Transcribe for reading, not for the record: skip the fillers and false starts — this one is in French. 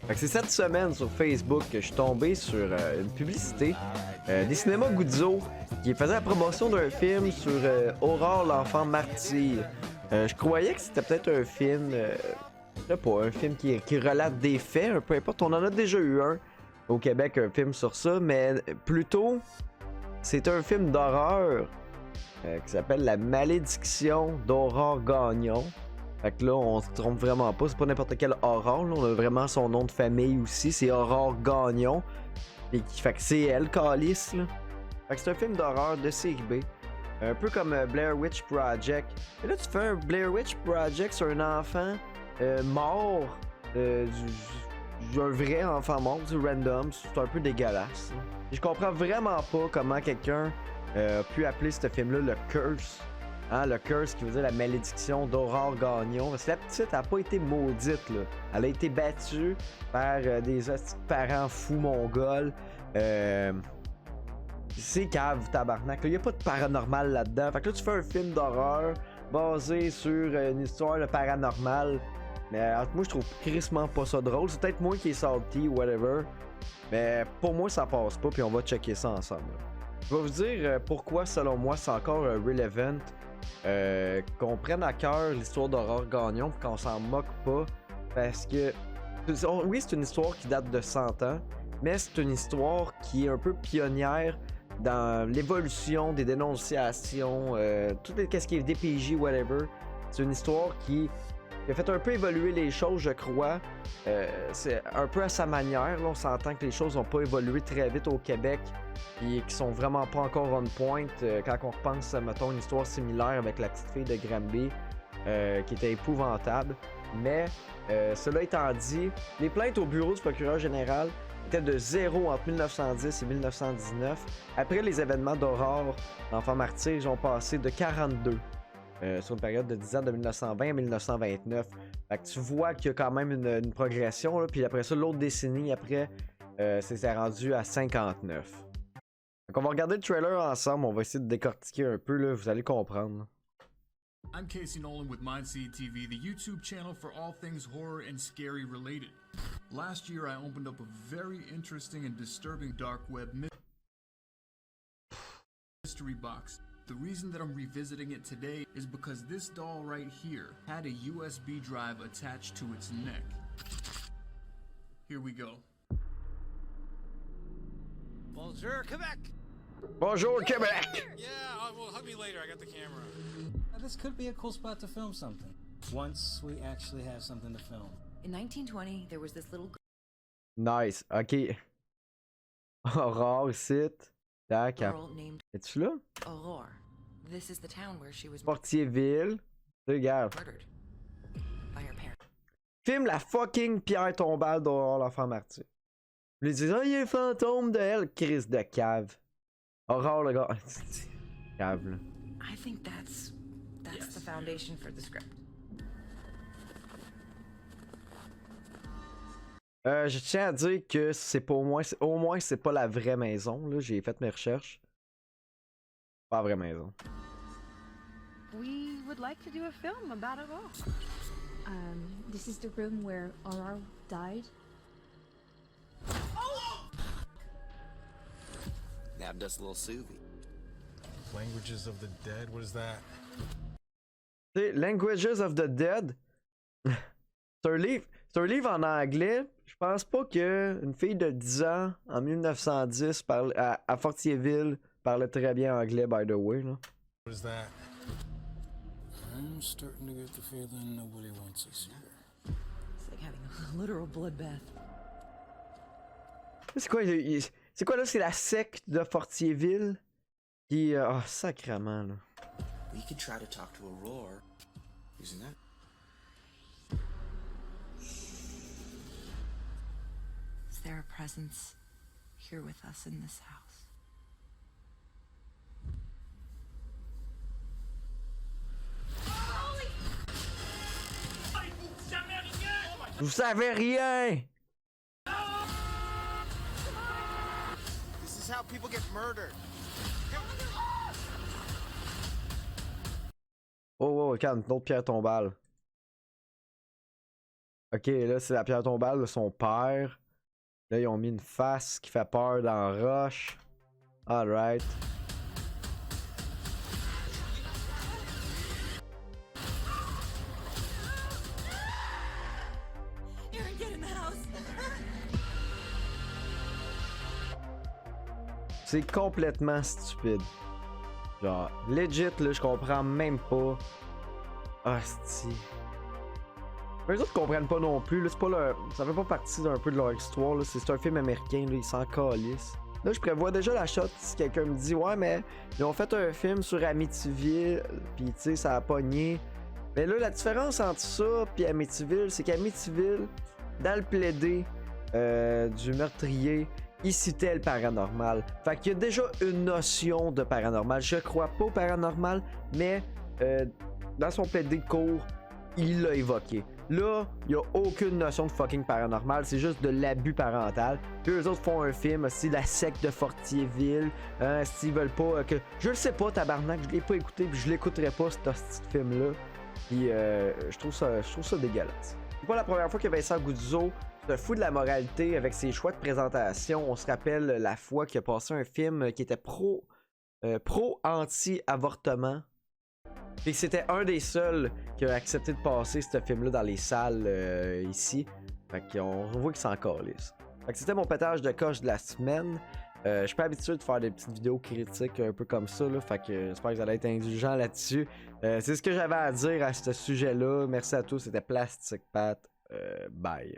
Fait que c'est cette semaine sur Facebook que je suis tombé sur une publicité des cinémas Guzzo qui faisait la promotion d'un film sur Aurore l'enfant martyr. Je croyais que c'était peut-être un film, je sais pas, un film qui relate des faits, peu importe. On en a déjà eu un au Québec, un film sur ça, mais plutôt c'est un film d'horreur qui s'appelle La malédiction d'Aurore Gagnon. Fait que là, on se trompe vraiment pas, c'est pas n'importe quelle Aurore, là. On a vraiment son nom de famille aussi, c'est Aurore Gagnon. Et fait que c'est elle, Calice, là. Fait que c'est un film d'horreur de série B. Un peu comme Blair Witch Project. Et là, tu fais un Blair Witch Project sur un enfant mort, un vrai enfant mort, du random, c'est un peu dégueulasse. Là. Et je comprends vraiment pas comment quelqu'un a pu appeler ce film-là le Curse. Hein, le curse qui veut dire la malédiction d'Aurore Gagnon. Parce que la petite a pas été maudite, là. Elle a été battue par des parents fous mongols. C'est cave, tabarnak. Il n'y a pas de paranormal là-dedans. Fait que là, tu fais un film d'horreur basé sur une histoire de paranormal. Mais moi, je trouve crissement pas ça drôle. C'est peut-être moi qui est salty ou whatever. Mais pour moi, ça passe pas. Puis on va checker ça ensemble. Là. Je vais vous dire pourquoi, selon moi, c'est encore relevant. Qu'on prenne à cœur l'histoire d'Aurore Gagnon puis qu'on s'en moque pas parce que oui, c'est une histoire qui date de 100 ans, mais c'est une histoire qui est un peu pionnière dans l'évolution des dénonciations, tout ce qui est DPJ, whatever. C'est une histoire qui a fait un peu évoluer les choses, je crois. C'est un peu à sa manière. Là, on s'entend que les choses n'ont pas évolué très vite au Québec et qui sont vraiment pas encore on point. Quand on repense, mettons, une histoire similaire avec la petite fille de Granby qui était épouvantable. Mais cela étant dit, les plaintes au bureau du procureur général étaient de 0 entre 1910 et 1919. Après les événements d'Aurore, l'enfant martyr, ils ont passé de 42. Sur une période de 10 ans de 1920 à 1929. Fait que tu vois qu'il y a quand même une progression. Là, puis après ça, l'autre décennie, après, c'est rendu à 59. Donc on va regarder le trailer ensemble. On va essayer de décortiquer un peu. Là, vous allez comprendre. I'm Casey Nolan with Mindseed TV, the YouTube channel for all things horror and scary related. Last year, I opened up a very interesting and disturbing dark web mystery box. The reason that I'm revisiting it today is because this doll right here had a USB drive attached to its neck. Here we go. Bonjour, Quebec! Bonjour, Québec! Yeah, well, hug me later. I got the camera. This could be a cool spot to film something. Once we actually have something to film. In 1920, there was this little girl Nice, ok. Aurore, site. Tac. named Es-tu là? Aurore. This is the town where she was Portierville. Regarde. murdered by her parents. Filme la fucking pierre tombale d'Aurore l'enfant martyr. Ils disent, ah, il y a un fantôme de elle. Crise de cave. Aurore, le gars. Cave, là. I think that's the foundation for the script. Je tiens à dire que c'est pas au moins c'est pas la vraie maison. Là, j'ai fait mes recherches. Pas la vraie maison. We would like to do a film about it all. This is the room where Aurore died. Nabbed us a little Suvi. Languages of the Dead, what is that? T'sais, Languages of the Dead. C'est un livre en anglais. Je pense pas qu'une fille de 10 ans en 1910 à Fortierville parlait très bien anglais, by the way. Là. What is that? I'm starting to get the feeling nobody wants us here. It's like having a literal bloodbath. C'est quoi là? C'est la secte de Fortierville qui. Oh, sacrément là. We could try to talk to Aurore using that. Is there a presence here with us in this house? Vous savez rien! This is how people get murdered. Oh, calme, une autre pierre tombale. Ok, là, c'est la pierre tombale de son père. Là, ils ont mis une face qui fait peur dans Rush. Alright. Aaron, get in the house. C'est complètement stupide. Genre, legit, là, je comprends même pas. Hostie. Les autres comprennent pas non plus, là, c'est pas leur... ça fait pas partie d'un peu de leur histoire, là. C'est un film américain, là, ils s'en calissent. Là, je prévois déjà la shot si quelqu'un me dit « Ouais, mais ils ont fait un film sur Amityville, pis tu sais, ça a pogné. » Mais là, la différence entre ça pis Amityville, c'est qu'Amityville, dans le plaidé du meurtrier, il citait le paranormal. Fait qu'il y a déjà une notion de paranormal. Je crois pas au paranormal, mais dans son plaidé de cours, il l'a évoqué. Là, il n'y a aucune notion de fucking paranormal, c'est juste de l'abus parental. Puis eux autres font un film aussi, la secte de Fortierville. S'ils veulent pas que. Je le sais pas, tabarnak, je l'ai pas écouté, puis je l'écouterai pas, ce petit film-là. Puis je trouve ça dégueulasse. C'est pas la première fois que Vincent Guzzo se fout de la moralité avec ses choix de présentation. On se rappelle la fois qu'il a passé un film qui était pro-anti-avortement. Et c'était un des seuls qui a accepté de passer ce film-là dans les salles ici. Fait qu'on voit qu'il s'en calisse. Fait que c'était mon pétage de coche de la semaine. Je suis pas habitué de faire des petites vidéos critiques un peu comme ça, là. Fait que j'espère que vous allez être indulgents là-dessus. C'est ce que j'avais à dire à ce sujet-là. Merci à tous, c'était Plastic Pat. Bye.